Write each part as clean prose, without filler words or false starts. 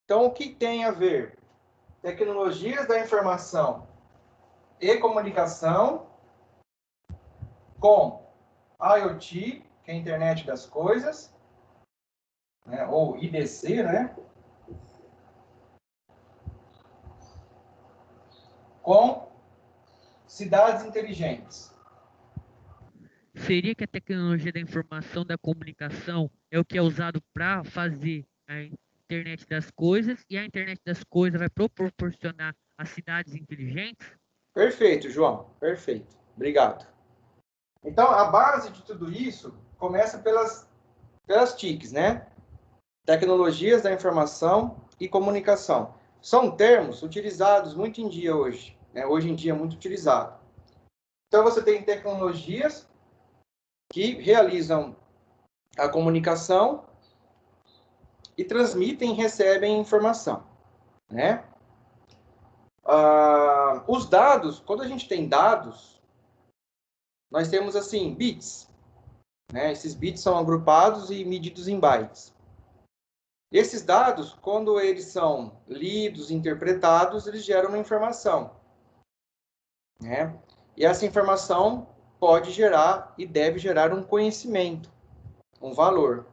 Então, o que tem a ver? Tecnologias da informação e comunicação com IoT, que é a internet das coisas, né, ou IDC, né? Com cidades inteligentes. Seria que a tecnologia da informação da comunicação é o que é usado para fazer a internet das coisas e a internet das coisas vai proporcionar as cidades inteligentes? Perfeito, João. Perfeito. Obrigado. Então, a base de tudo isso começa pelas TICs, né? Tecnologias da informação e comunicação. São termos utilizados muito em dia hoje, né? Hoje em dia é muito utilizado. Então, você tem tecnologias que realizam a comunicação e transmitem e recebem informação, né? Os dados, quando a gente tem dados, nós temos, assim, bits, né? Esses bits são agrupados e medidos em bytes. Esses dados, quando eles são lidos, interpretados, eles geram uma informação, né? E essa informação pode gerar e deve gerar um conhecimento, um valor.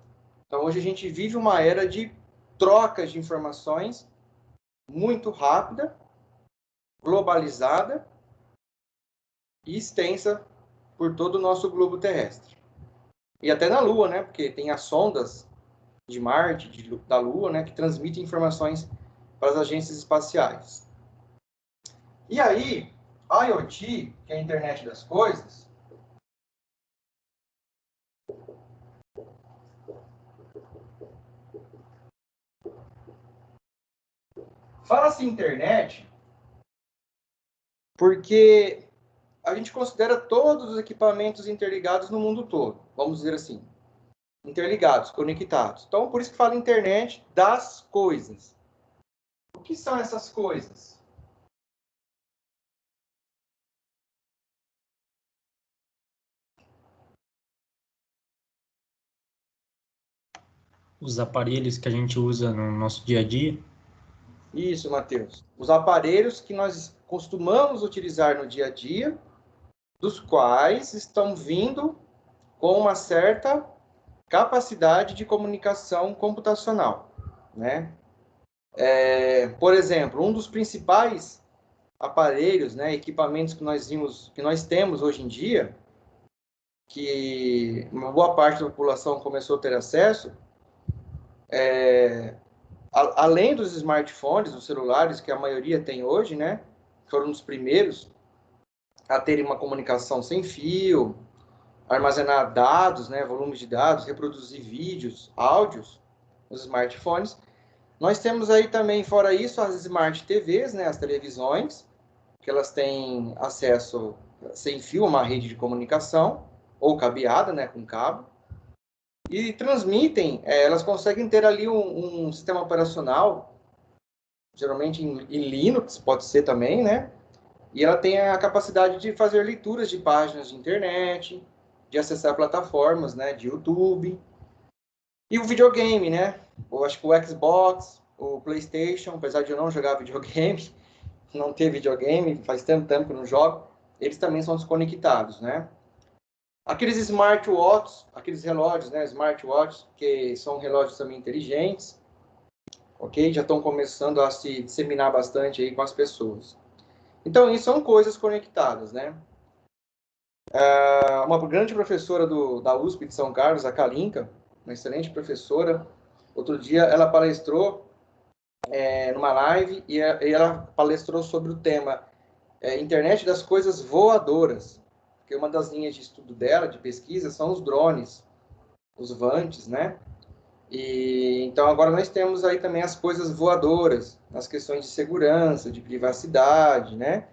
Então, hoje a gente vive uma era de trocas de informações muito rápida, globalizada e extensa por todo o nosso globo terrestre. E até na Lua, né? Porque tem as sondas de Marte, da Lua, né? Que transmitem informações para as agências espaciais. E aí, a IoT, que é a internet das coisas, fala-se internet porque a gente considera todos os equipamentos interligados no mundo todo, vamos dizer assim, interligados, conectados. Então, por isso que fala internet das coisas. O que são essas coisas? Os aparelhos que a gente usa no nosso dia a dia. Isso, Matheus. Os aparelhos que nós costumamos utilizar no dia a dia, dos quais estão vindo com uma certa capacidade de comunicação computacional, né? Por exemplo, um dos principais aparelhos, né, equipamentos que nós temos hoje em dia, que uma boa parte da população começou a ter acesso, além dos smartphones, dos celulares, que a maioria tem hoje, né, foram os primeiros a terem uma comunicação sem fio, armazenar dados, né, volumes de dados, reproduzir vídeos, áudios nos smartphones. Nós temos aí também, fora isso, as Smart TVs, né, as televisões, que elas têm acesso sem fio a uma rede de comunicação, ou cabeada, né, com cabo, e transmitem, elas conseguem ter ali um sistema operacional, geralmente em Linux, pode ser também, né, e ela tem a capacidade de fazer leituras de páginas de internet, de acessar plataformas, né, de YouTube, e o videogame, né, eu acho que o Xbox, o PlayStation, apesar de eu não jogar videogame, não ter videogame, faz tanto tempo que eu não jogo, eles também são desconectados, né? Aqueles smartwatches, aqueles relógios, né, smartwatches, que são relógios também inteligentes, ok? Já estão começando a se disseminar bastante aí com as pessoas. Então, isso são coisas conectadas, né? Uma grande professora da USP de São Carlos, a Kalinka, uma excelente professora, outro dia ela palestrou numa live e ela palestrou sobre o tema Internet das Coisas Voadoras, porque uma das linhas de estudo dela, de pesquisa, são os drones, os VANTs, né? E então agora nós temos aí também as coisas voadoras, as questões de segurança, de privacidade, né?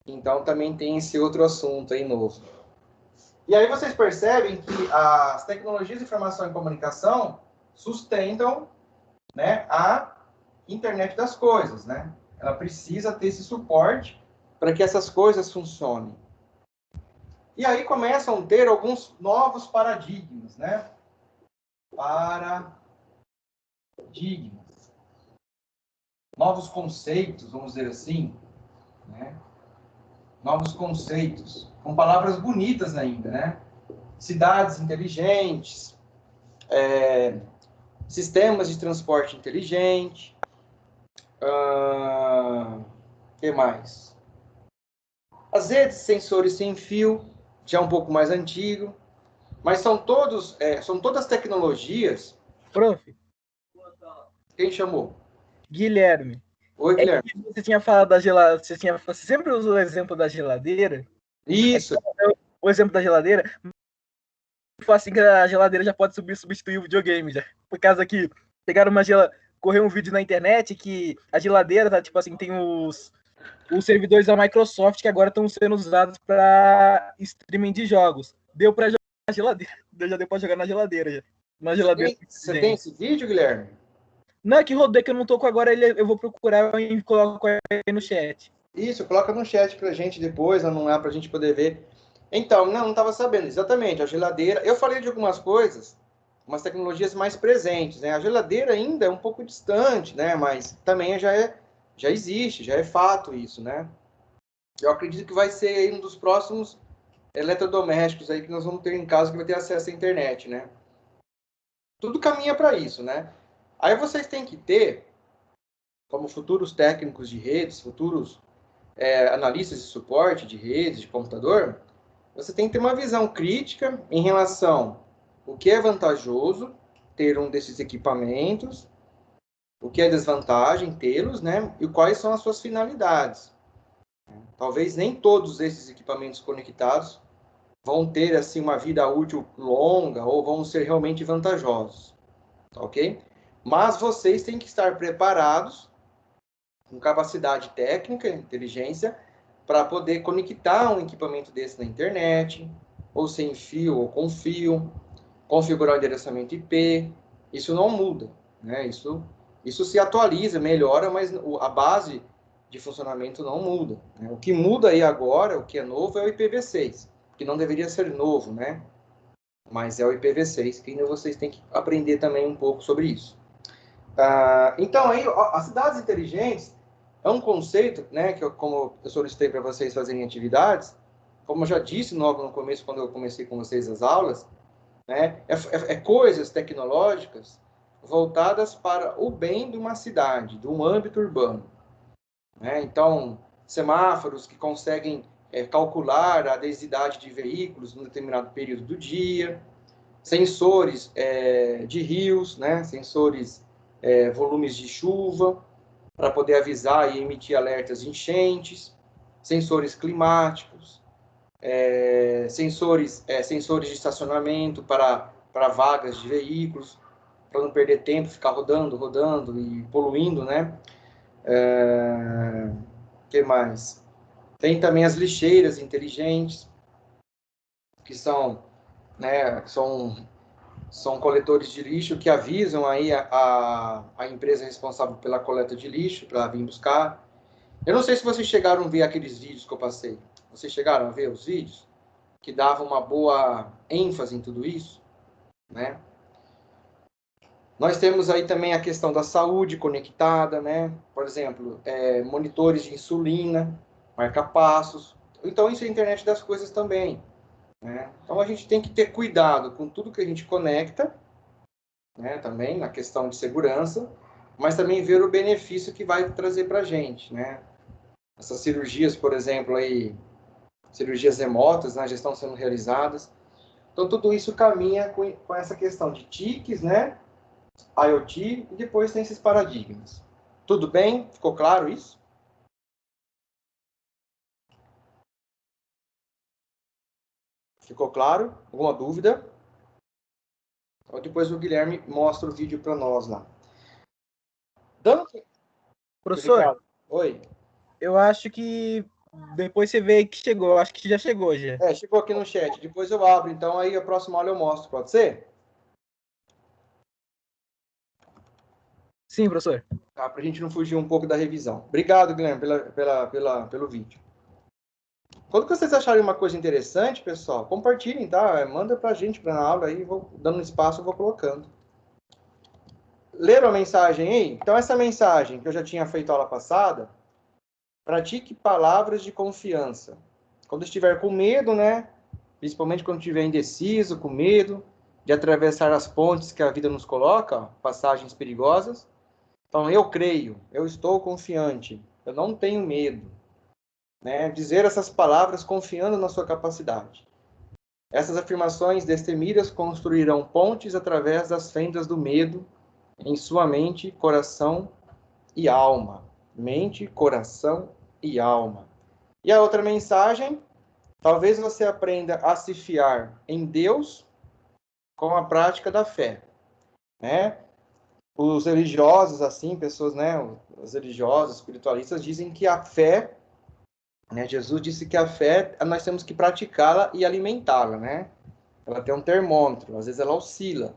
Então também tem esse outro assunto aí novo. E aí vocês percebem que as tecnologias de informação e comunicação sustentam, né, a internet das coisas, né? Ela precisa ter esse suporte para que essas coisas funcionem. E aí começam a ter alguns novos paradigmas, né? Paradigmas. novos conceitos, vamos dizer assim, né? Novos conceitos, com palavras bonitas ainda, né? Cidades inteligentes, sistemas de transporte inteligente, que mais? As redes de sensores sem fio, já é um pouco mais antigo, mas são todas tecnologias. Prof, Quem chamou? Guilherme. Oi, Guilherme. Você tinha falado da geladeira, você sempre usa o exemplo da geladeira. Isso. O exemplo da geladeira, assim que a geladeira já pode substituir o videogame já. Por causa que pegaram correu um vídeo na internet que a geladeira tá, tipo assim, tem os servidores da Microsoft que agora estão sendo usados para streaming de jogos. Deu para jogar na geladeira, já deu para jogar na geladeira já. Na geladeira. Você tem esse vídeo, Guilherme? Não, é que rodei que eu não tô com agora, eu vou procurar e coloco aí no chat. Isso, coloca no chat pra gente depois, não é pra gente poder ver. Então, não estava sabendo, exatamente, a geladeira, eu falei de algumas coisas, umas tecnologias mais presentes, né? A geladeira ainda é um pouco distante, né? Mas também já existe, já é fato isso, né? Eu acredito que vai ser aí um dos próximos eletrodomésticos aí que nós vamos ter em casa que vai ter acesso à internet, né? Tudo caminha para isso, né? Aí vocês têm que ter, como futuros técnicos de redes, futuros analistas de suporte de redes, de computador, você tem que ter uma visão crítica em relação ao que é vantajoso ter um desses equipamentos, o que é desvantagem tê-los, né? E quais são as suas finalidades. Talvez nem todos esses equipamentos conectados vão ter assim uma vida útil longa ou vão ser realmente vantajosos, ok? Mas vocês têm que estar preparados com capacidade técnica, inteligência, para poder conectar um equipamento desse na internet, ou sem fio ou com fio, configurar o endereçamento IP. Isso não muda, né? Isso se atualiza, melhora, mas a base de funcionamento não muda, né? O que muda aí agora, o que é novo, é o IPv6, que não deveria ser novo, né? Mas é o IPv6, que ainda vocês têm que aprender também um pouco sobre isso. Então, aí, as cidades inteligentes é um conceito, né, que como eu solicitei para vocês fazerem atividades, como eu já disse logo no começo, quando eu comecei com vocês as aulas, né, coisas tecnológicas voltadas para o bem de uma cidade, de um âmbito urbano. Né? Então, semáforos que conseguem calcular a densidade de veículos num determinado período do dia, sensores de rios, né, sensores volumes de chuva, para poder avisar e emitir alertas de enchentes, sensores climáticos, sensores de estacionamento para vagas de veículos, para não perder tempo, ficar rodando e poluindo, né? Que mais? Tem também as lixeiras inteligentes, que são coletores de lixo que avisam aí a empresa responsável pela coleta de lixo para vir buscar. Eu não sei se vocês chegaram a ver aqueles vídeos que eu passei. Vocês chegaram a ver os vídeos que davam uma boa ênfase em tudo isso, né? Nós temos aí também a questão da saúde conectada, né? Por exemplo, monitores de insulina, marca-passos. Então, isso é a internet das coisas também, né? Então, a gente tem que ter cuidado com tudo que a gente conecta, né? Também na questão de segurança, mas também ver o benefício que vai trazer para a gente, né? Essas cirurgias, por exemplo, aí, cirurgias remotas, né, já estão sendo realizadas. Então, tudo isso caminha com essa questão de TICs, né? IoT, e depois tem esses paradigmas. Tudo bem? Ficou claro isso? Ficou claro? Alguma dúvida? Então, depois o Guilherme mostra o vídeo para nós lá. Dando... Professor, obrigado. Oi. Eu acho que depois você vê que chegou. Acho que já chegou, já. Chegou aqui no chat. Depois eu abro. Então, aí a próxima aula eu mostro. Pode ser? Sim, professor. Tá, para a gente não fugir um pouco da revisão. Obrigado, Guilherme, pelo vídeo. Quando vocês acharem uma coisa interessante, pessoal, compartilhem, tá? Manda pra gente, pra na aula aí, dando espaço, eu vou colocando. leram a mensagem aí? Então, essa mensagem que eu já tinha feito aula passada, pratique palavras de confiança. Quando estiver com medo, né? Principalmente quando estiver indeciso, com medo de atravessar as pontes que a vida nos coloca, ó, passagens perigosas. Então, eu creio, eu estou confiante, eu não tenho medo. Né? Dizer essas palavras confiando na sua capacidade. Essas afirmações destemidas construirão pontes através das fendas do medo em sua mente, coração e alma. Mente, coração e alma. E a outra mensagem, talvez você aprenda a se fiar em Deus com a prática da fé, né? Os religiosos, assim, pessoas, né? Os religiosos, espiritualistas, dizem que a fé, né? Jesus disse que a fé, nós temos que praticá-la e alimentá-la, né? Ela tem um termômetro, às vezes ela oscila.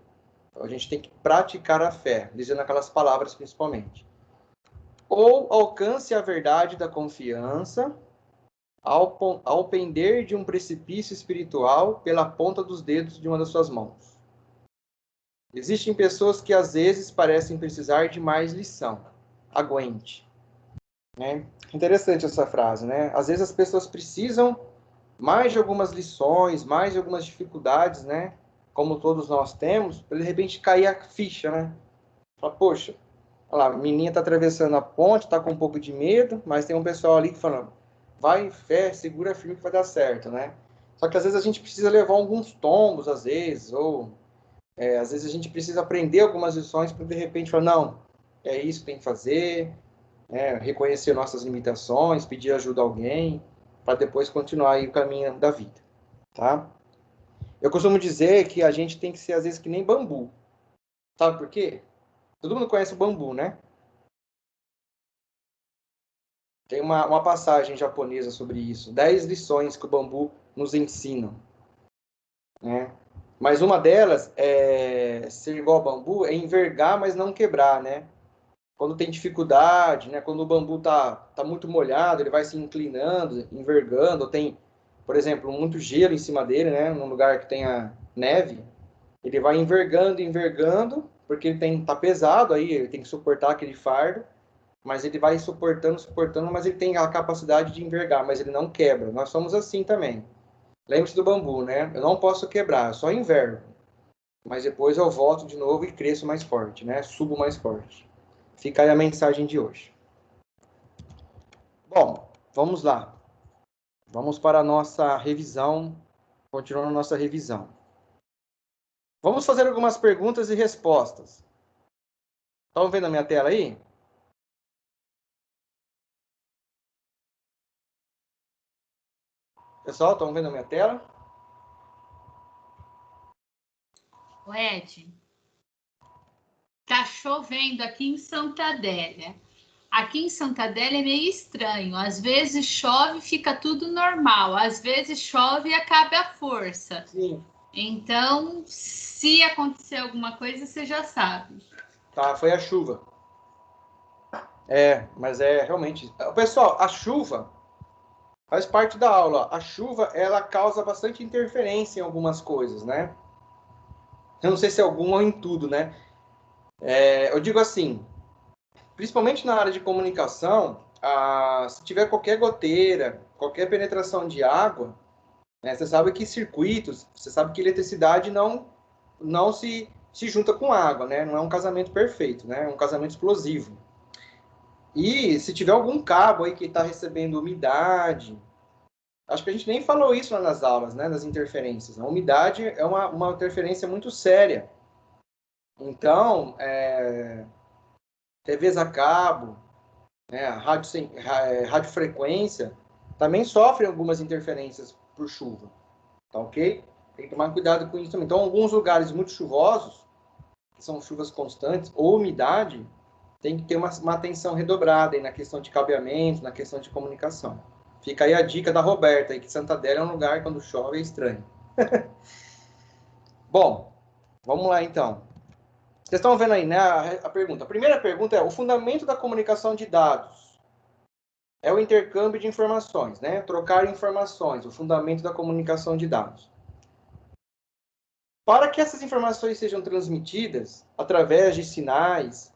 Então, a gente tem que praticar a fé, dizendo aquelas palavras principalmente. Ou alcance a verdade da confiança ao pender de um precipício espiritual pela ponta dos dedos de uma das suas mãos. Existem pessoas que às vezes parecem precisar de mais lição. Aguente. Né? Interessante essa frase, né? Às vezes as pessoas precisam mais de algumas lições, mais de algumas dificuldades, né? Como todos nós temos, para de repente cair a ficha, né? Fala, poxa, olha lá, a menina está atravessando a ponte, está com um pouco de medo, mas tem um pessoal ali que fala, vai em fé, segura firme que vai dar certo, né? Só que às vezes a gente precisa levar alguns tombos, às vezes, ou às vezes a gente precisa aprender algumas lições para de repente falar, não, é isso que tem que fazer, reconhecer nossas limitações, pedir ajuda a alguém, para depois continuar aí o caminho da vida, tá? Eu costumo dizer que a gente tem que ser, às vezes, que nem bambu. Sabe por quê? Todo mundo conhece o bambu, né? Tem uma passagem japonesa sobre isso. 10 lições que o bambu nos ensina, né? Mas uma delas é ser igual ao bambu, é envergar, mas não quebrar, né? Quando tem dificuldade, né? Quando o bambu tá muito molhado, ele vai se inclinando, envergando, ou tem, por exemplo, muito gelo em cima dele, né? Num lugar que tenha neve, ele vai envergando, envergando, porque ele tá pesado aí, ele tem que suportar aquele fardo, mas ele vai suportando, suportando, mas ele tem a capacidade de envergar, mas ele não quebra. Nós somos assim também. Lembre-se do bambu, né? Eu não posso quebrar, eu só envergo. Mas depois eu volto de novo e cresço mais forte, né? Subo mais forte. Fica aí a mensagem de hoje. Bom, vamos lá. Vamos para a nossa revisão, continuando a nossa revisão. Vamos fazer algumas perguntas e respostas. Estão vendo a minha tela aí? Pessoal, estão vendo a minha tela? O Ed, tá chovendo aqui em Santa Adélia. Aqui em Santa Adélia é meio estranho. Às vezes chove e fica tudo normal. Às vezes chove e acaba a força. Sim. Então, se acontecer alguma coisa, você já sabe. Tá, foi a chuva. Mas realmente... Pessoal, a chuva faz parte da aula. A chuva, ela causa bastante interferência em algumas coisas, né? Eu não sei se é alguma ou em tudo, né? Eu digo assim, principalmente na área de comunicação, se tiver qualquer goteira, qualquer penetração de água, né, você sabe que circuitos, você sabe que eletricidade não se junta com água, né? Não é um casamento perfeito, né? É um casamento explosivo. E se tiver algum cabo aí que está recebendo umidade, acho que a gente nem falou isso lá nas aulas, né? Das interferências. A umidade é uma interferência muito séria. Então, TVs a cabo, né, a radiofrequência, também sofrem algumas interferências por chuva, tá ok? Tem que tomar cuidado com isso também. Então, alguns lugares muito chuvosos, que são chuvas constantes, ou umidade, tem que ter uma atenção redobrada aí na questão de cabeamento, na questão de comunicação. Fica aí a dica da Roberta, aí, que Santa Adélia é um lugar, quando chove, é estranho. Bom, vamos lá então. Vocês estão vendo aí, né, a pergunta. A primeira pergunta é: o fundamento da comunicação de dados é o intercâmbio de informações, né? Trocar informações, o fundamento da comunicação de dados. Para que essas informações sejam transmitidas através de sinais,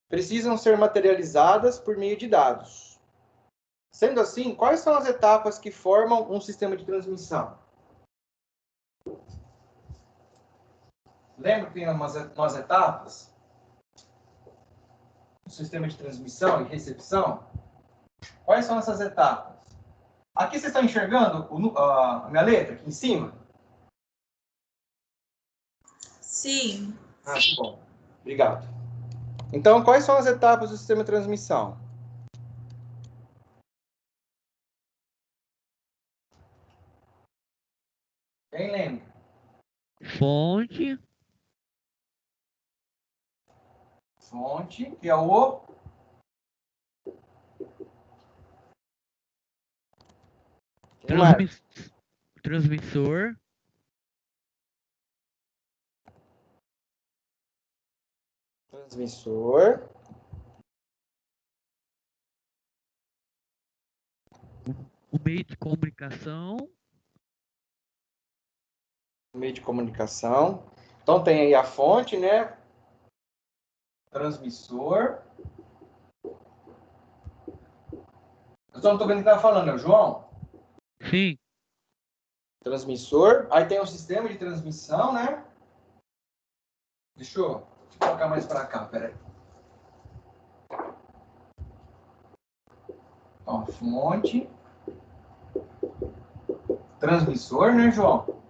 precisam ser materializadas por meio de dados. Sendo assim, quais são as etapas que formam um sistema de transmissão? Lembra que tem umas etapas? O sistema de transmissão e recepção? Quais são essas etapas? Aqui vocês estão enxergando a minha letra aqui em cima? Sim. Ah, que bom. Obrigado. Então, quais são as etapas do sistema de transmissão? Quem lembra? Fonte. Fonte, que é o... Transmissor. Transmissor. O meio de comunicação. Meio de comunicação. Então, tem aí a fonte, né? Transmissor. Eu só não estou vendo o que está falando, é o João? Sim. Transmissor. Aí tem o sistema de transmissão, né? Deixa eu colocar mais para cá, peraí. Ó, fonte. Transmissor, né, João?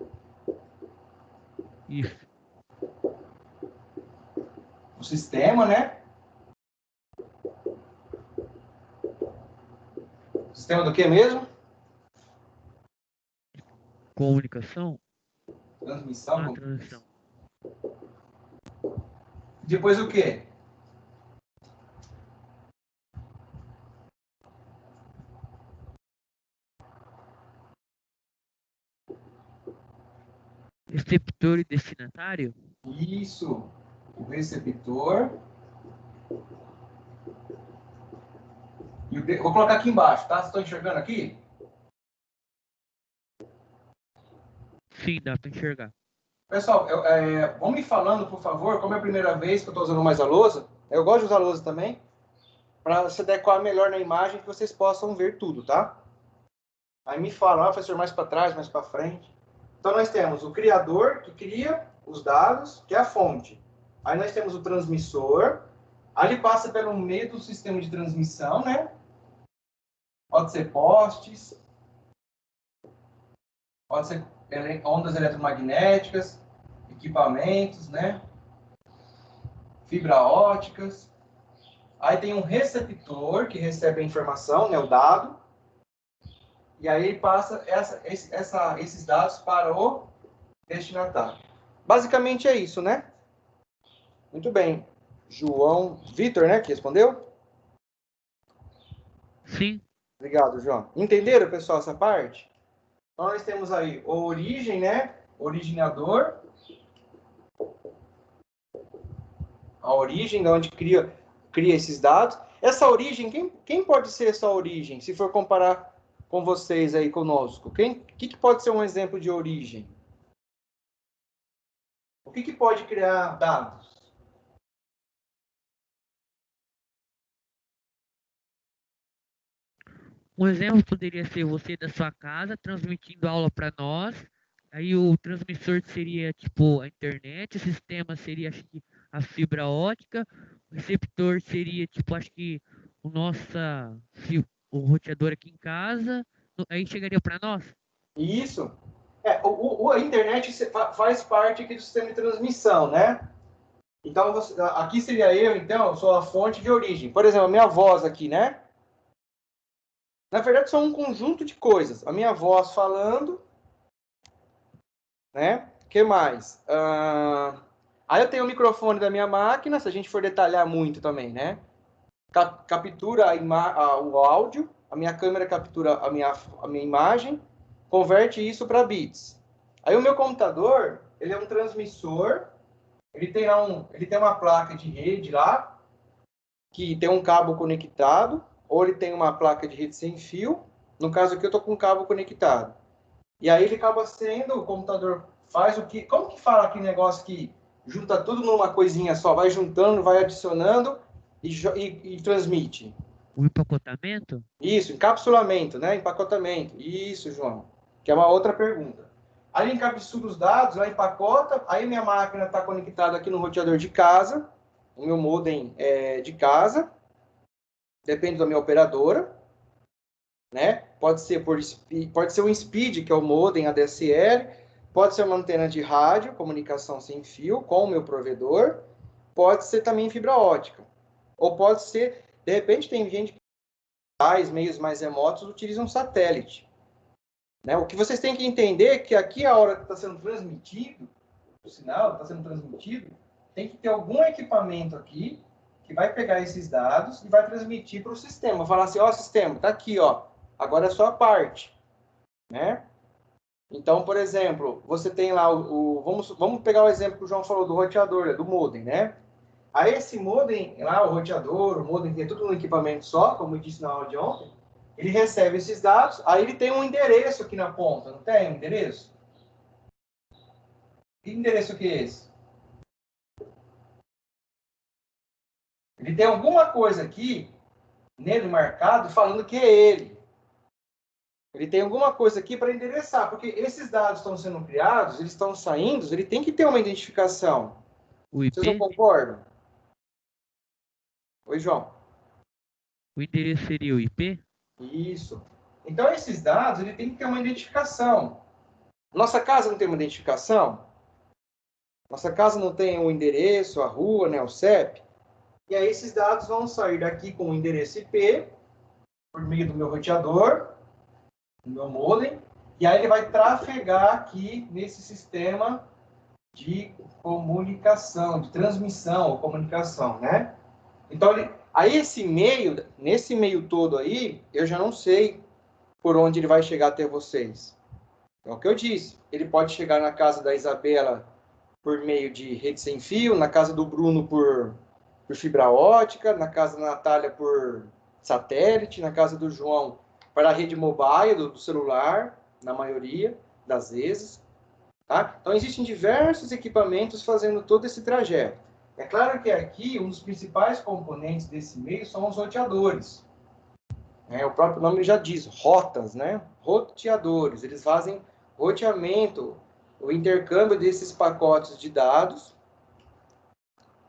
Isso. O sistema, né? Sistema do que mesmo? Comunicação. Transmissão. Transmissão. Depois o quê? Receptor e destinatário. Isso. O receptor. Vou colocar aqui embaixo, tá? Vocês estão enxergando aqui? Sim, dá para enxergar. Pessoal, vão me falando, por favor, como é a primeira vez que eu estou usando mais a lousa. Eu gosto de usar a lousa também, para se adequar melhor na imagem, que vocês possam ver tudo, tá? Aí me falam, professor, mais para trás, mais para frente. Então, nós temos o criador, que cria os dados, que é a fonte. Aí nós temos o transmissor. Aí ele passa pelo meio do sistema de transmissão, né? Pode ser postes, pode ser ondas eletromagnéticas, equipamentos, né? Fibra óticas. Aí tem um receptor que recebe a informação, né? O dado. E aí ele passa esses dados para o destinatário. Basicamente é isso, né? Muito bem. João Vitor, né? Que respondeu? Sim. Obrigado, João. Entenderam, pessoal, essa parte? Então, nós temos aí a origem, né? Originador. A origem, de onde cria esses dados. Essa origem, quem pode ser essa origem, se for comparar com vocês aí, conosco? Que pode ser um exemplo de origem? O que pode criar dados? Um exemplo poderia ser você da sua casa transmitindo aula para nós. Aí o transmissor seria tipo a internet, o sistema seria acho que a fibra ótica, o receptor seria tipo acho que o roteador aqui em casa. Aí chegaria para nós. Isso. A internet faz parte aqui do sistema de transmissão, né? Então, aqui seria eu sou a fonte de origem. Por exemplo, a minha voz aqui, né? Na verdade, são um conjunto de coisas. A minha voz falando, né? O que mais? Aí eu tenho o microfone da minha máquina, se a gente for detalhar muito também, né? Captura o áudio, a minha câmera captura a minha imagem, converte isso para bits. Aí o meu computador, ele é um transmissor, ele tem uma placa de rede lá, que tem um cabo conectado, ou ele tem uma placa de rede sem fio. No caso aqui, eu estou com um cabo conectado. E aí ele acaba sendo, o computador faz o que... Como que fala aquele negócio que junta tudo numa coisinha só? Vai juntando, vai adicionando e transmite. O empacotamento? Isso, encapsulamento, né? Empacotamento. Isso, João. Que é uma outra pergunta. Aí encapsula os dados, lá empacota, aí minha máquina está conectada aqui no roteador de casa, o meu modem é de casa, depende da minha operadora, né? Pode ser um speed, que é o modem ADSL, pode ser uma antena de rádio, comunicação sem fio com o meu provedor, pode ser também fibra ótica. Ou pode ser, de repente tem gente que meios mais remotos utilizam satélite. Né? O que vocês têm que entender é que aqui a hora que está sendo transmitido, o sinal está sendo transmitido, tem que ter algum equipamento aqui que vai pegar esses dados e vai transmitir para o sistema. Falar assim, ó, sistema, tá aqui, ó. Agora é a sua parte. Né? Então, por exemplo, você tem lá vamos pegar o exemplo que o João falou do roteador, do modem, né? Aí esse modem, lá o roteador, o modem tem tudo num equipamento só, como eu disse na aula de ontem, ele recebe esses dados, aí ele tem um endereço aqui na ponta, não tem um endereço? Que endereço que é esse? Ele tem alguma coisa aqui, nele marcado, falando que é ele. Ele tem alguma coisa aqui para endereçar, porque esses dados estão sendo criados, eles estão saindo, ele tem que ter uma identificação. O IP? Vocês não concordam? Oi, João. O endereço seria o IP? Isso. Então, esses dados, ele tem que ter uma identificação. Nossa casa não tem uma identificação? Nossa casa não tem o endereço, a rua, né, o CEP? E aí esses dados vão sair daqui com o endereço IP, por meio do meu roteador, do meu modem, e aí ele vai trafegar aqui nesse sistema de comunicação, de transmissão ou comunicação, né? Então, aí nesse meio todo aí, eu já não sei por onde ele vai chegar até vocês. É o que eu disse. Ele pode chegar na casa da Isabela por meio de rede sem fio, na casa do Bruno por fibra ótica, na casa da Natália por satélite, na casa do João para a rede mobile do celular, na maioria das vezes. Tá? Então, existem diversos equipamentos fazendo todo esse trajeto. É claro que aqui, um dos principais componentes desse meio são os roteadores. O próprio nome já diz, rotas, né? Roteadores. Eles fazem roteamento, o intercâmbio desses pacotes de dados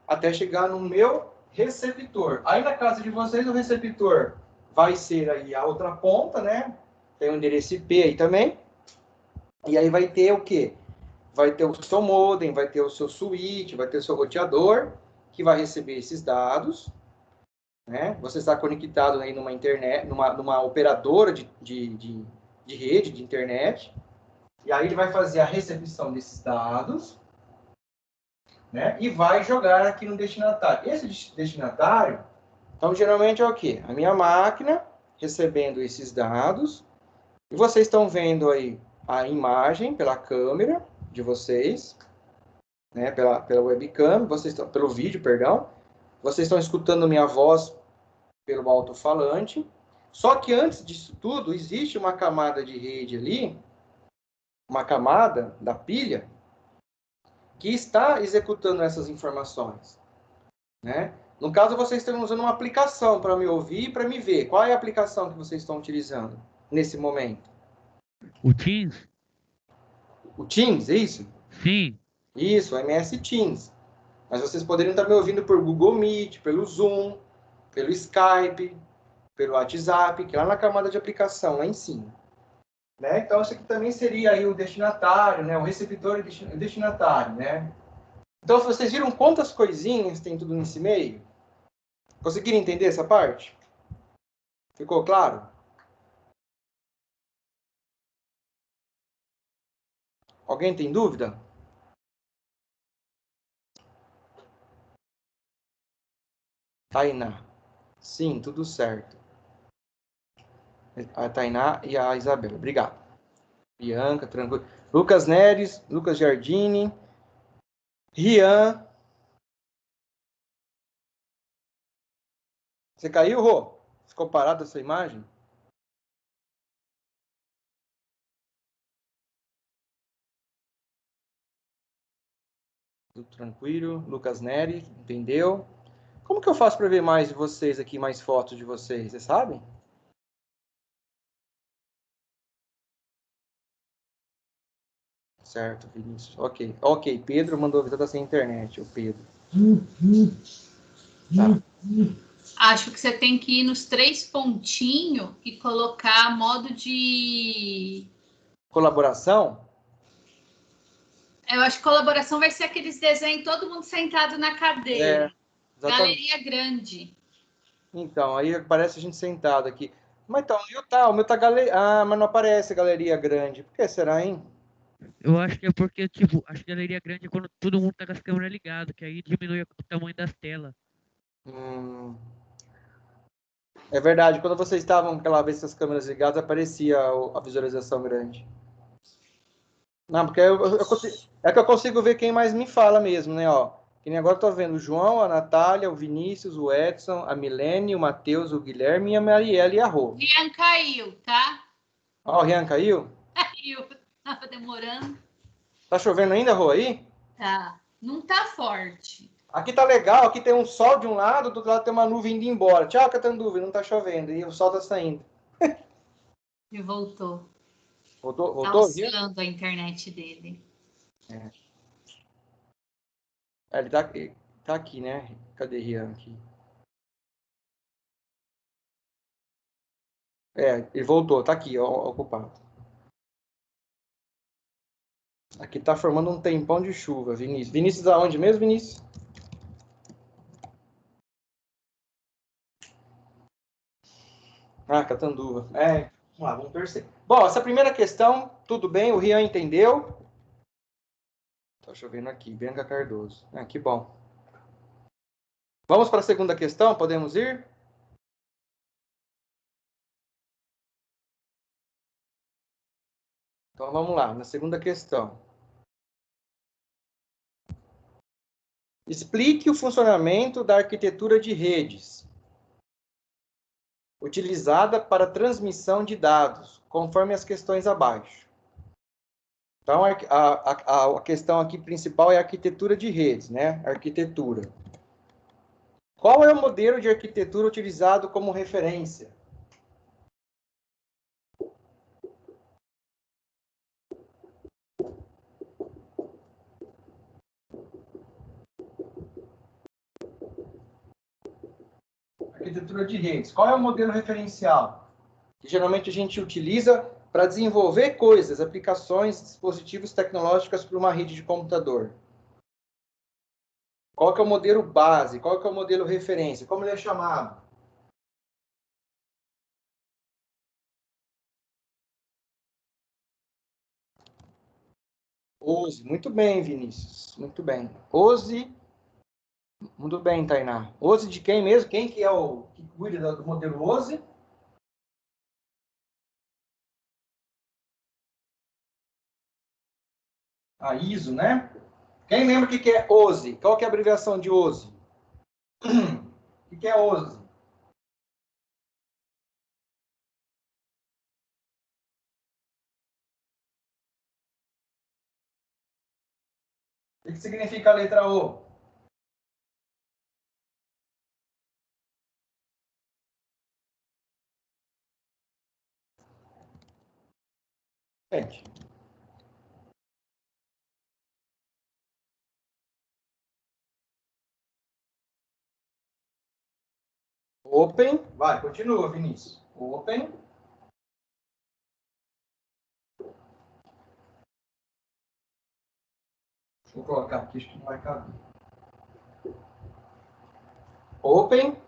até chegar no meu receptor. Aí na casa de vocês, o receptor vai ser aí a outra ponta, né? Tem o endereço IP aí também. E aí vai ter o quê? Vai ter o seu modem, vai ter o seu switch, vai ter o seu roteador, que vai receber esses dados. Né? Você está conectado aí numa internet, numa operadora de rede, de internet. E aí ele vai fazer a recepção desses dados, né? E vai jogar aqui no destinatário. Esse destinatário, então, geralmente é o quê? A minha máquina recebendo esses dados. E vocês estão vendo aí a imagem pela câmera de vocês, né? Pela webcam, pelo vídeo, perdão. Vocês estão escutando minha voz pelo alto-falante. Só que antes disso tudo, existe uma camada de rede ali, uma camada da pilha, que está executando essas informações. Né? No caso, vocês estão usando uma aplicação para me ouvir e para me ver. Qual é a aplicação que vocês estão utilizando nesse momento? O Teams? O Teams, é isso? Sim. Isso, o MS Teams. Mas vocês poderiam estar me ouvindo por Google Meet, pelo Zoom, pelo Skype, pelo WhatsApp, que é lá na camada de aplicação, lá em cima. Né? Então, isso aqui também seria aí o destinatário, né? O receptor e destinatário, né? Então, vocês viram quantas coisinhas tem tudo nesse meio? Conseguiram entender essa parte? Ficou claro? Alguém tem dúvida? Tainá. Sim, tudo certo. A Tainá e a Isabela. Obrigado. Bianca, tranquilo. Lucas Neres, Lucas Giardini, Rian. Você caiu, Rô? Ficou parada essa imagem? Tudo tranquilo. Lucas Neri, entendeu? Como que eu faço para ver mais de vocês aqui, mais fotos de vocês? Vocês sabem? Certo, Vinícius. Ok. Ok, Pedro mandou avisar da sem internet, o Pedro. Tá. Acho que você tem que ir nos 3 pontinhos e colocar modo de... Colaboração? Eu acho que colaboração vai ser aqueles desenhos, todo mundo sentado na cadeira. Exatamente. Galeria grande. Então, aí aparece a gente sentado aqui. Mas então, o meu tá galeria. Ah, mas não aparece galeria grande. Por que será, hein? Eu acho que é porque, tipo, acho que galeria grande é quando todo mundo tá com as câmeras ligadas, que aí diminui o tamanho das telas. É verdade, quando vocês estavam aquela vez com as câmeras ligadas, aparecia a visualização grande. Não, porque é que eu consigo ver quem mais me fala mesmo, né? Ó, que nem agora eu tô vendo o João, a Natália, o Vinícius, o Edson, a Milene, o Matheus, o Guilherme, e a Mariela e a Rô. Rian caiu, tá? Ó, o Rian caiu? Caiu. Tava demorando. Tá chovendo ainda, Rô, aí? Tá. Não tá forte. Aqui tá legal, aqui tem um sol de um lado, do outro lado tem uma nuvem indo embora. Tchau, Catanduva, não tá chovendo, e o sol tá saindo. E voltou. Voltou? Tá Voltou? oscilando a internet dele. Ele tá aqui, né? Cadê Rian aqui? Ele voltou, tá aqui, ó, ocupado. Aqui tá formando um tempão de chuva, Vinícius. Vinícius aonde mesmo, Vinícius? Ah, Catanduva. Vamos lá, vamos torcer. Bom, essa primeira questão, tudo bem, o Rian entendeu. Tá chovendo aqui, Bianca Cardoso. Que bom. Vamos para a segunda questão, podemos ir? Então vamos lá, na segunda questão. Explique o funcionamento da arquitetura de redes utilizada para transmissão de dados, conforme as questões abaixo. Então, a questão aqui principal é a arquitetura de redes, né? Arquitetura. Qual é o modelo de arquitetura utilizado como referência? Arquitetura de redes. Qual é o modelo referencial? Que geralmente a gente utiliza para desenvolver coisas, aplicações, dispositivos tecnológicos para uma rede de computador. Qual que é o modelo base? Qual que é o modelo referência? Como ele é chamado? OSI. Muito bem, Vinícius. Muito bem. OSI. Muito bem, Tainá. OSI de quem mesmo? Quem que é o que cuida do modelo OSI? A ISO, né? Quem lembra o que é OSI? Qual que é a abreviação de OSI? O que é OSI? O que significa a letra O? Gente. Open. Vai, continua, Vinícius. Open. Vou colocar aqui, acho que não vai caber. Open.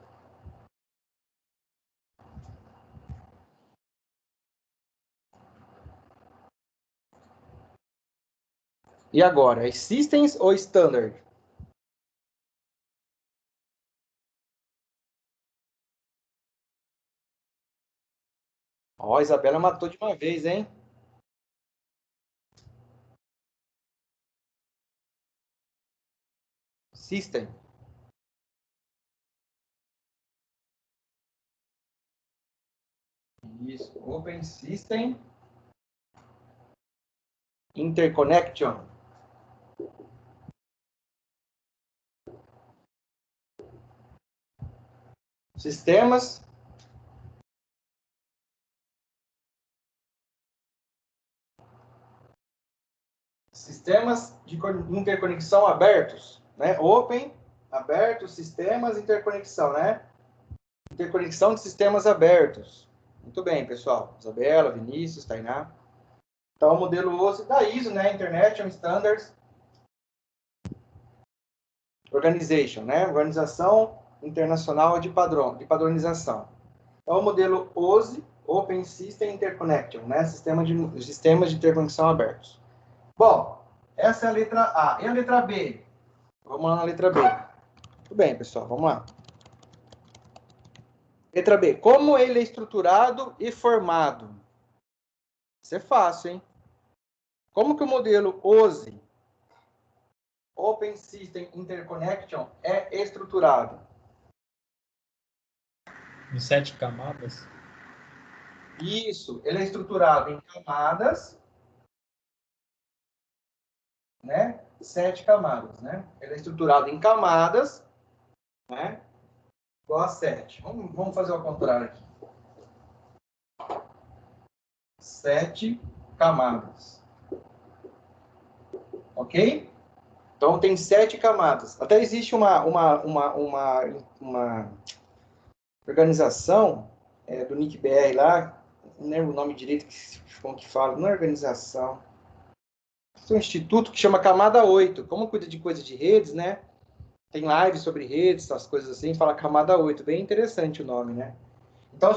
E agora, é Systems ou Standard? Ó, a Isabela matou de uma vez, hein? System. Isso. Open System. Interconnection. Sistemas de interconexão abertos, né? Open, abertos, sistemas, interconexão, né? Interconexão de sistemas abertos. Muito bem, pessoal. Isabela, Vinícius, Tainá. Então, o modelo OSI da ISO, né? International Standards Organization, né? Organização Internacional de Padronização. Então, o modelo OSI, Open System Interconnection, né? Sistemas de interconexão abertos. Bom, essa é a letra A. E a letra B? Vamos lá na letra B. Muito bem, pessoal, vamos lá. Letra B. Como ele é estruturado e formado? Isso é fácil, hein? Como que o modelo OSI, Open System Interconnection, é estruturado? Em 7 camadas. Isso, ele é estruturado em camadas, né? 7 camadas, né? Ele é estruturado em camadas, né? Igual a 7. Vamos fazer ao contrário aqui. 7 camadas. Ok? Então, tem 7 camadas. Até existe uma organização do NICBR lá, não lembro o nome direito como que fala, não é organização. É um instituto que chama Camada 8. Como cuida de coisas de redes, né? Tem lives sobre redes, essas coisas assim, fala Camada 8. Bem interessante o nome, né? Então,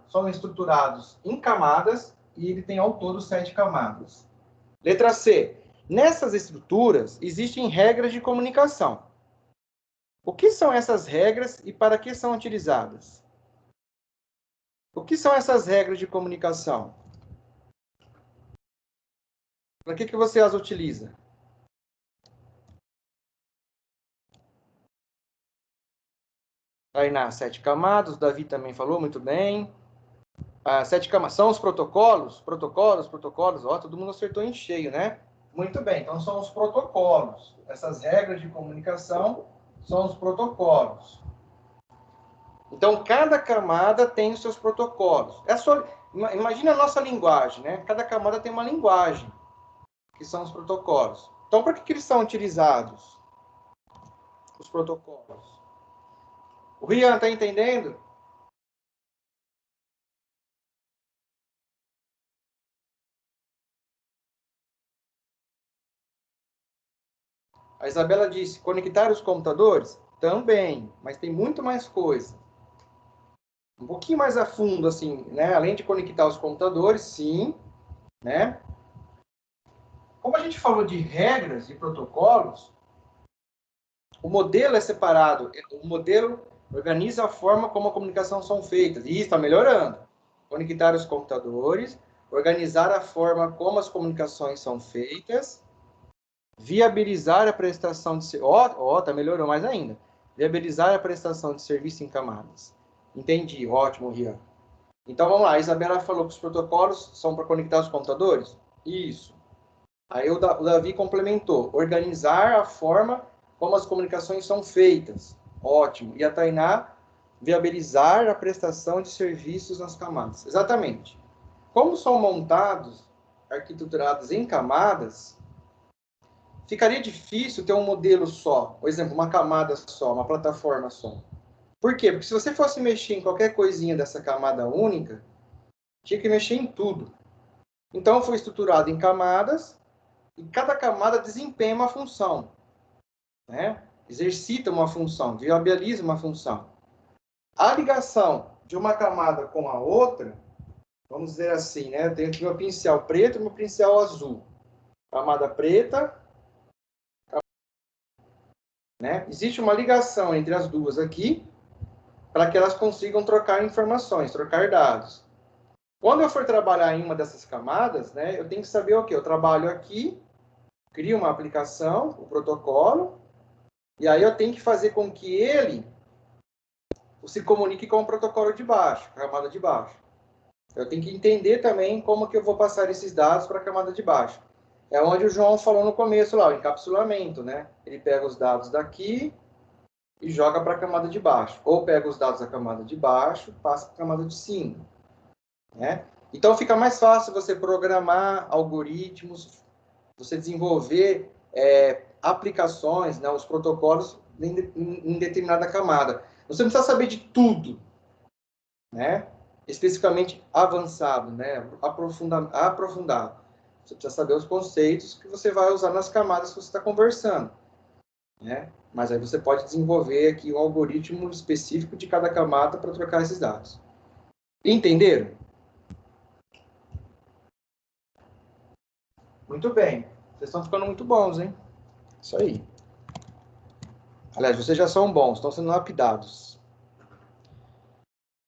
são estruturados em camadas e ele tem ao todo 7 camadas. Letra C. Nessas estruturas, existem regras de comunicação. O que são essas regras e para que são utilizadas? O que são essas regras de comunicação? Para que você as utiliza? Tainá, 7 camadas, o Davi também falou, muito bem. 7 camadas, são os protocolos? Protocolos, ó, todo mundo acertou em cheio, né? Muito bem, então são os protocolos. Essas regras de comunicação são os protocolos. Então, cada camada tem os seus protocolos. Imagina a nossa linguagem, né? Cada camada tem uma linguagem, que são os protocolos. Então, para que eles são utilizados? Os protocolos. O Rian, está entendendo? A Isabela disse, conectar os computadores? Também, mas tem muito mais coisa. Um pouquinho mais a fundo, assim, né? Além de conectar os computadores, sim, né? Como a gente falou de regras e protocolos, o modelo é separado. O modelo organiza a forma como a comunicação são feitas. E está melhorando. Conectar os computadores, organizar a forma como as comunicações são feitas, viabilizar a prestação de... tá melhorou mais ainda. Viabilizar a prestação de serviço em camadas. Entendi, ótimo, Rian. Então, vamos lá. A Isabela falou que os protocolos são para conectar os computadores? Isso. Aí o Davi complementou. Organizar a forma como as comunicações são feitas. Ótimo. E a Tainá, viabilizar a prestação de serviços nas camadas. Exatamente. Como são montados, arquiteturados em camadas, ficaria difícil ter um modelo só. Por exemplo, uma camada só, uma plataforma só. Por quê? Porque se você fosse mexer em qualquer coisinha dessa camada única, tinha que mexer em tudo. Então, foi estruturado em camadas, e cada camada desempenha uma função, né? Exercita uma função, viabiliza uma função. A ligação de uma camada com a outra, vamos dizer assim, né? Eu tenho aqui meu pincel preto e meu pincel azul. Camada preta, né? Existe uma ligação entre as duas aqui, para que elas consigam trocar informações, trocar dados. Quando eu for trabalhar em uma dessas camadas, né, eu tenho que saber o quê? Eu trabalho aqui, crio uma aplicação, o protocolo, e aí eu tenho que fazer com que ele se comunique com o protocolo de baixo, a camada de baixo. Eu tenho que entender também como que eu vou passar esses dados para a camada de baixo. É onde o João falou no começo lá, o encapsulamento, né? Ele pega os dados daqui, e joga para a camada de baixo. Ou pega os dados da camada de baixo, passa para a camada de cima. Né? Então, fica mais fácil você programar algoritmos, você desenvolver aplicações, né, os protocolos em determinada camada. Você não precisa saber de tudo, né? Especificamente avançado, né? Aprofundado. Você precisa saber os conceitos que você vai usar nas camadas que você está conversando, né? Mas aí você pode desenvolver aqui um algoritmo específico de cada camada para trocar esses dados. Entenderam? Muito bem. Vocês estão ficando muito bons, hein? Isso aí. Aliás, vocês já são bons, estão sendo lapidados.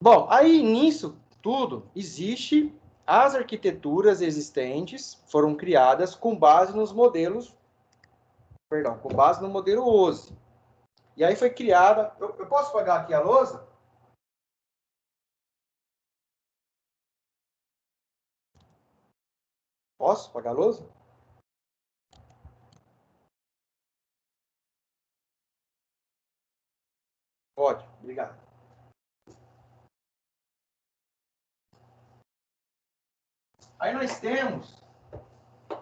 Bom, aí nisso tudo, existe as arquiteturas existentes, foram criadas com base nos modelos, com base no modelo OSI. E aí foi criada, eu posso pagar aqui a lousa? Posso pagar a lousa? Pode, obrigado. Aí nós temos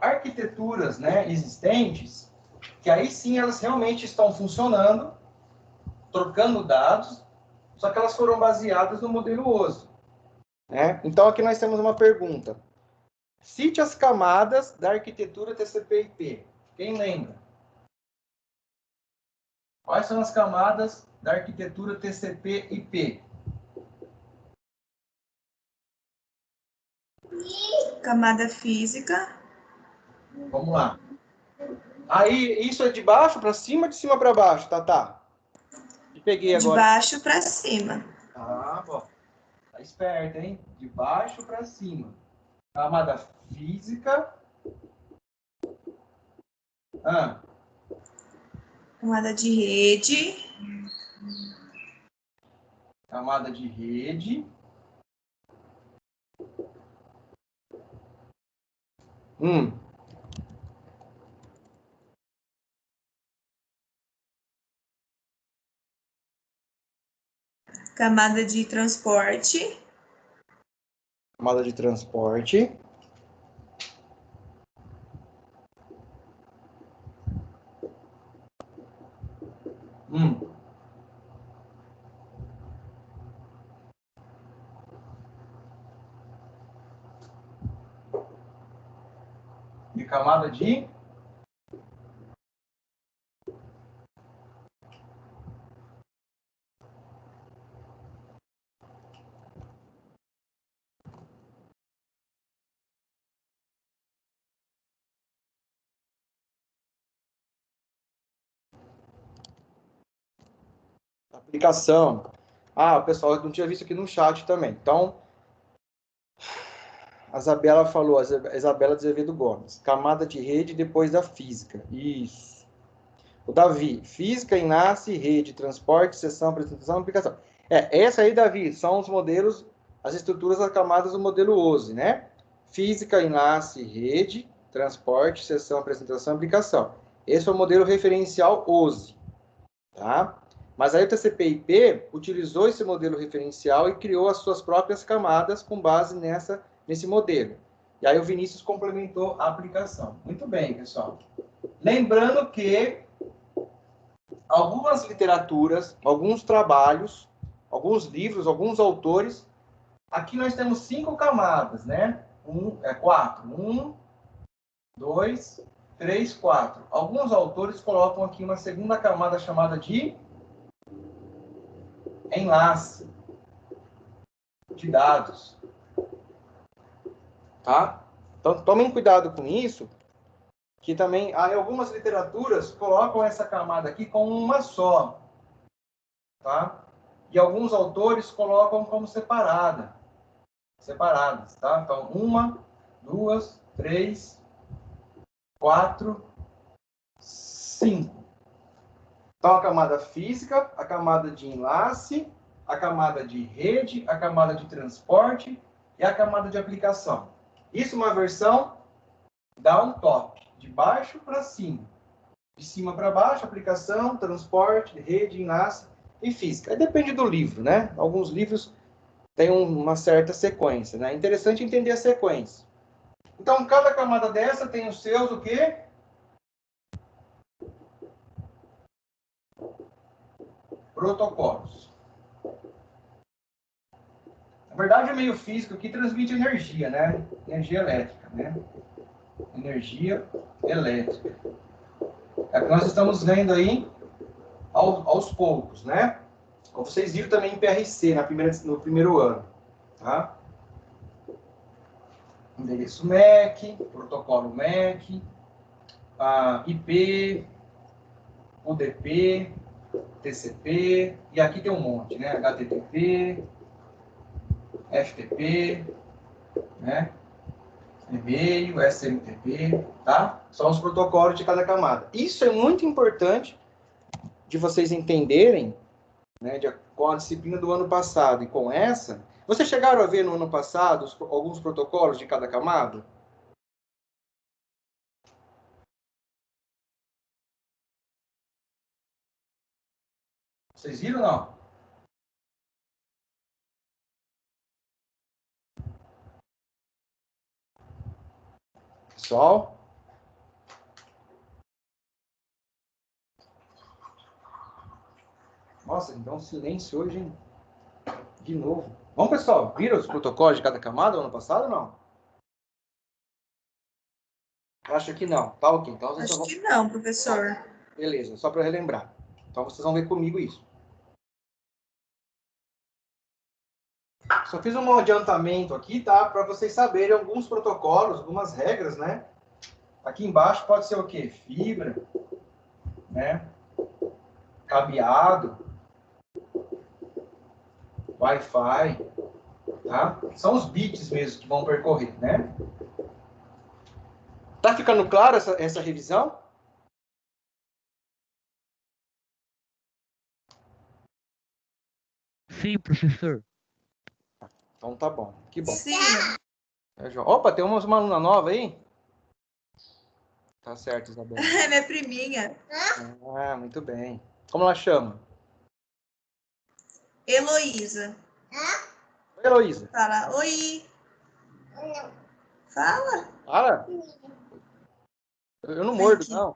arquiteturas, né, existentes, que aí sim elas realmente estão funcionando, trocando dados, só que elas foram baseadas no modelo OSI. Né? Então aqui nós temos uma pergunta. Cite as camadas da arquitetura TCP/IP. Quem lembra? Quais são as camadas da arquitetura TCP/IP? Camada física. Vamos lá. Aí, isso é de baixo para cima ou de cima para baixo, Tatá? Peguei agora. De baixo para cima. Ah, bom. Tá esperto, hein? De baixo para cima. Camada física. Camada de rede. Camada de rede. Camada de transporte. Camada de transporte. E camada de aplicação. Ah, o pessoal não tinha visto aqui no chat também. Então, a Isabela falou, a Isabela de Azevedo Gomes. Camada de rede depois da física. Isso. O Davi, física, enlace, rede, transporte, seção, apresentação, aplicação. Essa aí, Davi, são os modelos, as estruturas das camadas do modelo OSI, né? Física, enlace, rede, transporte, seção, apresentação, aplicação. Esse é o modelo referencial OSI, tá? Mas aí o TCP/IP utilizou esse modelo referencial e criou as suas próprias camadas com base nesse modelo. E aí o Vinícius complementou a aplicação. Muito bem, pessoal. Lembrando que algumas literaturas, alguns trabalhos, alguns livros, alguns autores, aqui nós temos 5 camadas, né? 4. 1, 2, 3, 4. Alguns autores colocam aqui uma segunda camada chamada de enlace de dados. Tá? Então, tomem cuidado com isso, que também algumas literaturas colocam essa camada aqui como uma só. Tá? E alguns autores colocam como separadas, tá? Então, 1, 2, 3, 4, 5. Então, a camada física, a camada de enlace, a camada de rede, a camada de transporte e a camada de aplicação. Isso é uma versão down top, de baixo para cima. De cima para baixo, aplicação, transporte, rede, enlace e física. Aí depende do livro, né? Alguns livros têm uma certa sequência, né? É interessante entender a sequência. Então, cada camada dessa tem os seus, o quê? Protocolos. Na verdade, o meio físico aqui transmite energia, né? Energia elétrica, né? Energia elétrica. É o que nós estamos vendo aí aos poucos, né? Como vocês viram também em PRC, no primeiro ano, tá? Endereço MAC, protocolo MAC, IP, UDP, TCP, e aqui tem um monte, né? HTTP, FTP, né? E-mail, SMTP, tá? São os protocolos de cada camada. Isso é muito importante de vocês entenderem, né, com a disciplina do ano passado e com essa. Vocês chegaram a ver no ano passado alguns protocolos de cada camada? Vocês viram ou não? Pessoal? Nossa, então um silêncio hoje, hein? De novo. Vamos, pessoal, viram os protocolos de cada camada no ano passado ou não? Acho que não. Tá ok. Então, vocês Acho que não, professor. Beleza, só para relembrar. Então, vocês vão ver comigo isso. Só fiz um adiantamento aqui, tá? Para vocês saberem alguns protocolos, algumas regras, né? Aqui embaixo pode ser o quê? Fibra, né? Cabeado, Wi-Fi, tá? São os bits mesmo que vão percorrer, né? Tá ficando claro essa revisão? Sim, professor. Então tá bom, que bom. Sim. Opa, tem uma aluna nova aí? Tá certo, Isabela. É minha priminha. Ah, muito bem. Como ela chama? Heloísa. Oi, Heloísa. Fala, oi. Fala. Fala. Eu não mordo, aqui. não.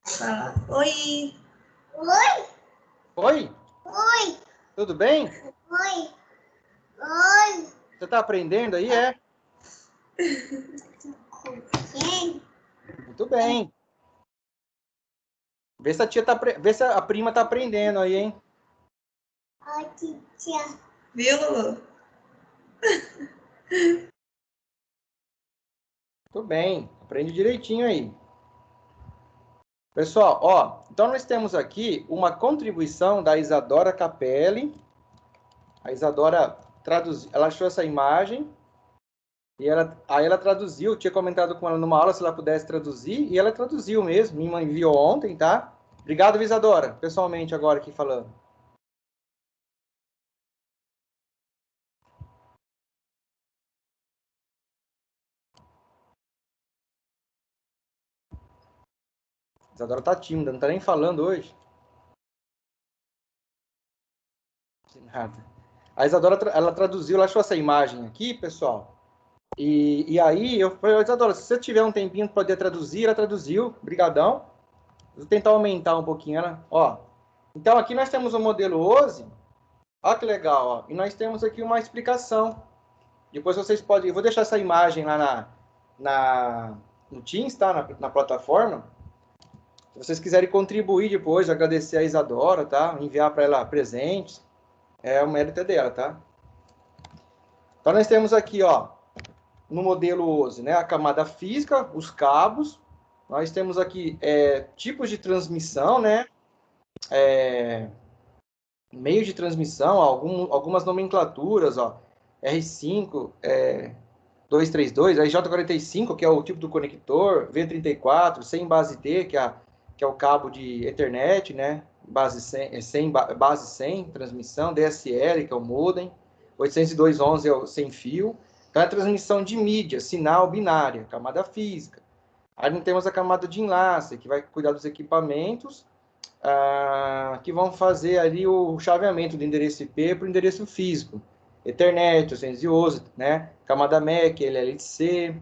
Fala, oi. Oi? Oi, Tudo bem? oi, oi. Você tá aprendendo aí, é? Quem? Muito bem. Vê se vê se a prima tá aprendendo aí, hein? A titia. Viu, Lulu? Muito bem. Aprende direitinho aí. Pessoal, ó, então nós temos aqui uma contribuição da Isadora Capelli. A Isadora traduziu, ela achou essa imagem e aí ela traduziu. Eu tinha comentado com ela numa aula se ela pudesse traduzir e ela traduziu mesmo, me enviou ontem, tá? Obrigado, Isadora, pessoalmente agora aqui falando. Isadora tá tímida, não tá nem falando hoje. De nada. A Isadora, ela traduziu, ela achou essa imagem aqui, pessoal. E aí, eu falei, Isadora, se você tiver um tempinho para poder traduzir, ela traduziu, brigadão. Vou tentar aumentar um pouquinho ela, ó. Então, aqui nós temos o modelo OSI. Ó que legal, ó. E nós temos aqui uma explicação. Depois vocês podem... Eu vou deixar essa imagem lá no Teams, tá? Na plataforma. Se vocês quiserem contribuir depois, agradecer a Isadora, tá? Enviar para ela presentes. É o mérito dela, tá? Então, nós temos aqui, ó, no modelo OSI, né? A camada física, os cabos. Nós temos aqui tipos de transmissão, né? Meio de transmissão, algumas nomenclaturas, ó. R5, 232, RJ45, que é o tipo do conector, V34, sem base T, que é o cabo de Ethernet, né? Base 100, transmissão, DSL, que é o modem, 802.11 é o sem fio. Então, é a transmissão de mídia, sinal binária, camada física. Aí nós temos a camada de enlace, que vai cuidar dos equipamentos que vão fazer ali o chaveamento do endereço IP para o endereço físico. Ethernet, 211, né? Camada MAC, LLC,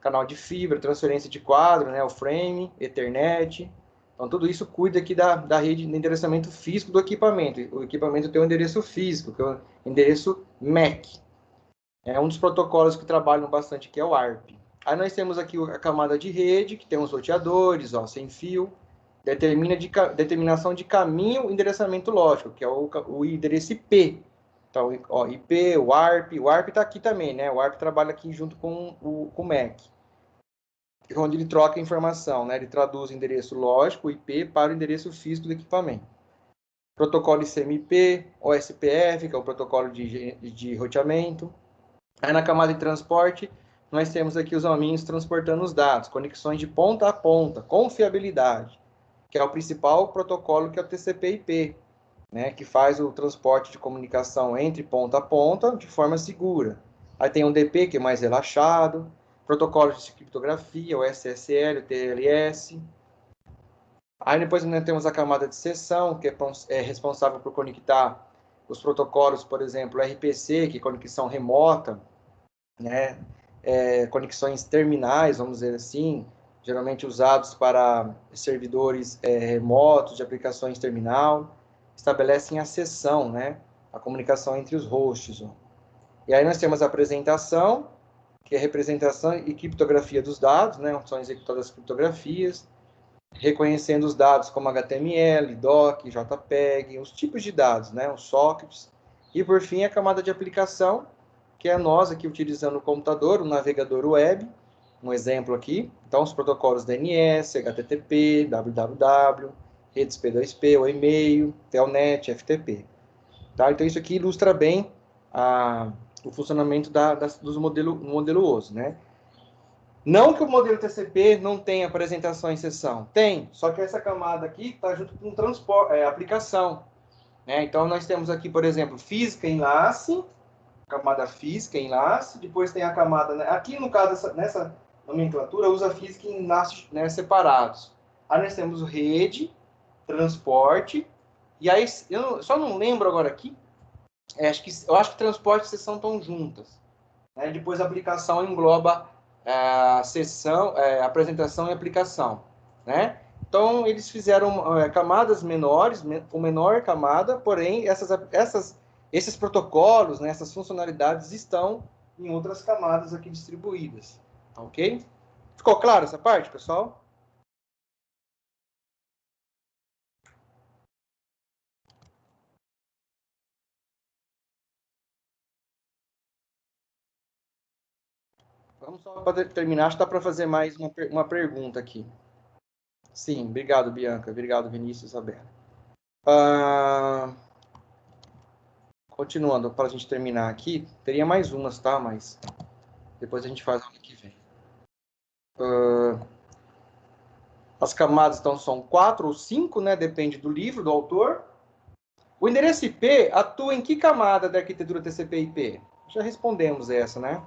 canal de fibra, transferência de quadro, né? O frame, Ethernet. Então, tudo isso cuida aqui da rede de endereçamento físico do equipamento. O equipamento tem um endereço físico, que é o endereço MAC. É um dos protocolos que trabalham bastante aqui, é o ARP. Aí nós temos aqui a camada de rede, que tem os roteadores, ó, sem fio, determinação de caminho e endereçamento lógico, que é o endereço IP. Então, ó, IP, o ARP está aqui também, né? O ARP trabalha aqui junto com o MAC, onde ele troca a informação, né? Ele traduz o endereço lógico, o IP, para o endereço físico do equipamento. Protocolo ICMP, OSPF, que é o protocolo de roteamento. Aí na camada de transporte, nós temos aqui os hominhos transportando os dados, conexões de ponta a ponta, confiabilidade, que é o principal protocolo, que é o TCP/IP, né, que faz o transporte de comunicação entre ponta a ponta de forma segura. Aí tem o DP, que é mais relaxado, protocolos de criptografia, o SSL, o TLS. Aí depois nós temos a camada de seção, que é responsável por conectar os protocolos, por exemplo, RPC, que é conexão remota, né? Conexões terminais, vamos dizer assim, geralmente usados para servidores remotos de aplicações terminal, estabelecem a seção, né? A comunicação entre os hosts. Ó. E aí nós temos a apresentação, que é representação e criptografia dos dados, né? São executadas as criptografias, reconhecendo os dados como HTML, DOC, JPEG, os tipos de dados, né? Os sockets. E por fim a camada de aplicação, que é nós aqui utilizando o computador, o navegador web, um exemplo aqui. Então, os protocolos DNS, HTTP, www, redes P2P, o e-mail, Telnet, FTP. Tá? Então, isso aqui ilustra bem o funcionamento dos modelo OSI, né? Não que o modelo TCP não tenha apresentação em sessão. Tem, só que essa camada aqui está junto com aplicação. Né? Então, nós temos aqui, por exemplo, física enlace, camada física, enlace, depois tem a camada, né? Aqui no caso, nessa nomenclatura, usa física e enlace, né, separados. Aí nós temos rede, transporte, e aí, eu só não lembro agora aqui, eu acho que transporte e seção estão juntas. Né? Depois a aplicação engloba seção, apresentação e aplicação. Né? Então, eles fizeram camadas menores, com menor camada, porém, esses protocolos, né, essas funcionalidades estão em outras camadas aqui distribuídas. Ok? Ficou claro essa parte, pessoal? Vamos só para terminar, acho que dá para fazer mais uma pergunta aqui. Sim, obrigado, Bianca. Obrigado, Vinícius, Isabela. Continuando, para a gente terminar aqui, teria mais umas, tá? Mas depois a gente faz ano que vem. As camadas, então, são 4 ou 5, né? Depende do livro, do autor. O endereço IP atua em que camada da arquitetura TCP/IP? Já respondemos essa, né?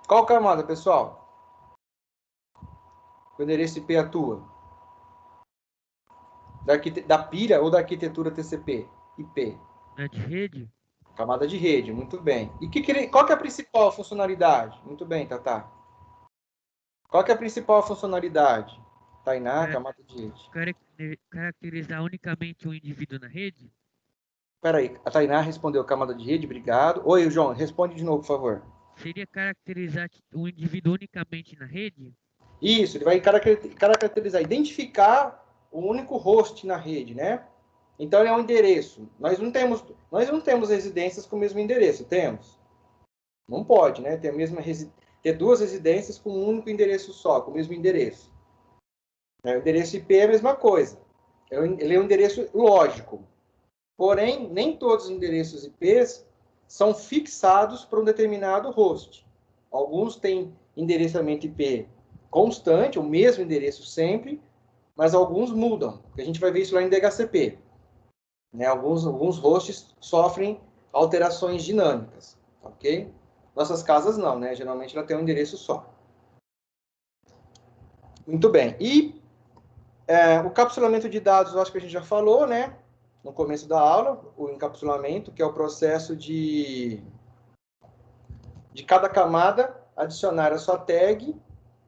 Qual camada, pessoal? O endereço IP atua? Da pilha ou da arquitetura TCP/IP? Na de rede? Camada de rede, muito bem. E qual que é a principal funcionalidade? Muito bem, Tatá. Qual que é a principal funcionalidade? Tainá, camada de rede. Caracterizar unicamente um indivíduo na rede? Espera aí, a Tainá respondeu camada de rede, obrigado. Oi, João, responde de novo, por favor. Seria caracterizar um indivíduo unicamente na rede? Isso, ele vai caracterizar, identificar o único host na rede, né? Então, ele é um endereço. Nós não temos residências com o mesmo endereço, temos? Não pode, né? Ter duas residências com um único endereço só, com o mesmo endereço. O endereço IP é a mesma coisa. Ele é um endereço lógico. Porém, nem todos os endereços IPs são fixados para um determinado host. Alguns têm endereçamento IP constante, o mesmo endereço sempre, mas alguns mudam. A gente vai ver isso lá em DHCP. Né? Alguns hosts sofrem alterações dinâmicas, ok? Nossas casas não, né? Geralmente ela tem um endereço só. Muito bem. E o capsulamento de dados, eu acho que a gente já falou, né? No começo da aula, o encapsulamento, que é o processo de cada camada adicionar a sua tag,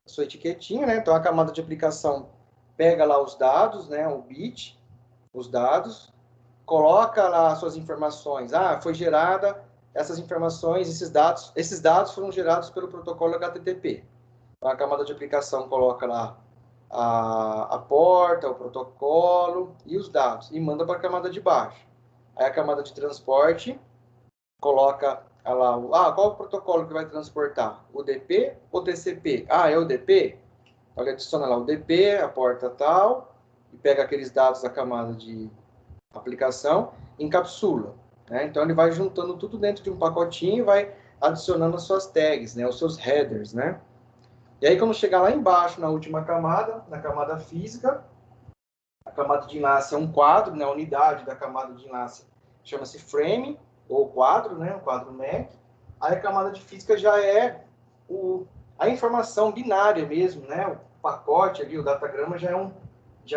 a sua etiquetinha, né? Então, a camada de aplicação pega lá os dados, né? O bit, os dados, coloca lá suas informações. Ah, foi gerada essas informações, esses dados foram gerados pelo protocolo HTTP. Então, a camada de aplicação coloca lá a porta, o protocolo e os dados, e manda para a camada de baixo. Aí a camada de transporte coloca lá, qual o protocolo que vai transportar? O DP ou TCP? Ah, é o DP? Então, ele adiciona lá o DP, a porta tal, e pega aqueles dados da camada de aplicação, encapsula. Né? Então, ele vai juntando tudo dentro de um pacotinho e vai adicionando as suas tags, né? Os seus headers, né? E aí, quando chegar lá embaixo, na última camada, na camada física, a camada de enlace é um quadro, né? A unidade da camada de enlace chama-se frame, ou quadro, né? O quadro MAC. Aí a camada de física já é a informação binária mesmo, né? O pacote ali, o datagrama já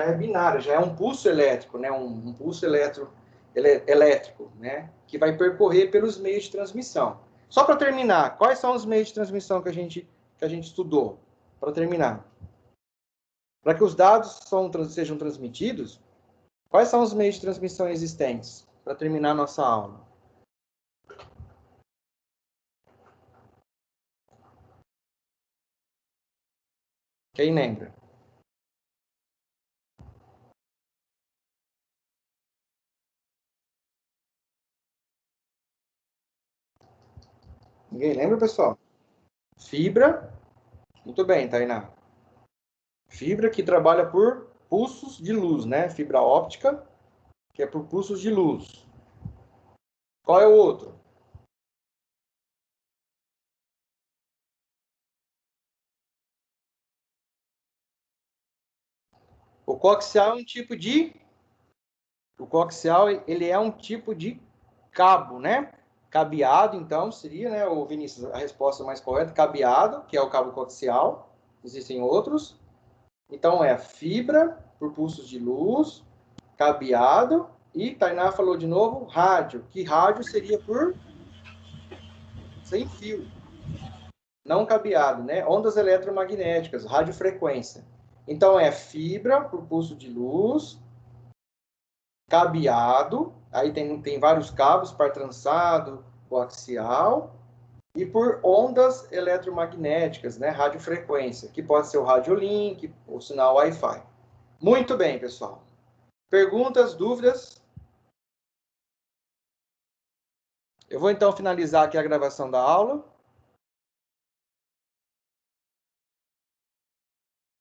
é binário, já é um pulso elétrico, né? Um pulso elétrico, né? Que vai percorrer pelos meios de transmissão. Só para terminar, quais são os meios de transmissão que a gente estudou? Para terminar. Para que os dados sejam transmitidos, quais são os meios de transmissão existentes? Para terminar a nossa aula. Quem lembra? Ninguém lembra, pessoal? Fibra. Muito bem, Tainá. Fibra que trabalha por pulsos de luz, né? Fibra óptica, que é por pulsos de luz. Qual é o outro? O coaxial é um tipo de... O coaxial, ele é um tipo de cabo, né? Cabeado, então, seria, né, o Vinícius, a resposta mais correta, cabeado, que é o cabo coaxial. Existem outros. Então, é fibra por pulsos de luz, cabeado, e Tainá falou de novo, rádio, que rádio seria por sem fio, não cabeado, né? Ondas eletromagnéticas, radiofrequência. Então, é fibra por pulso de luz, cabeado, aí tem vários cabos, par trançado, coaxial, e por ondas eletromagnéticas, né? Radiofrequência, que pode ser o radiolink, o sinal Wi-Fi. Muito bem, pessoal. Perguntas, dúvidas? Eu vou então finalizar aqui a gravação da aula.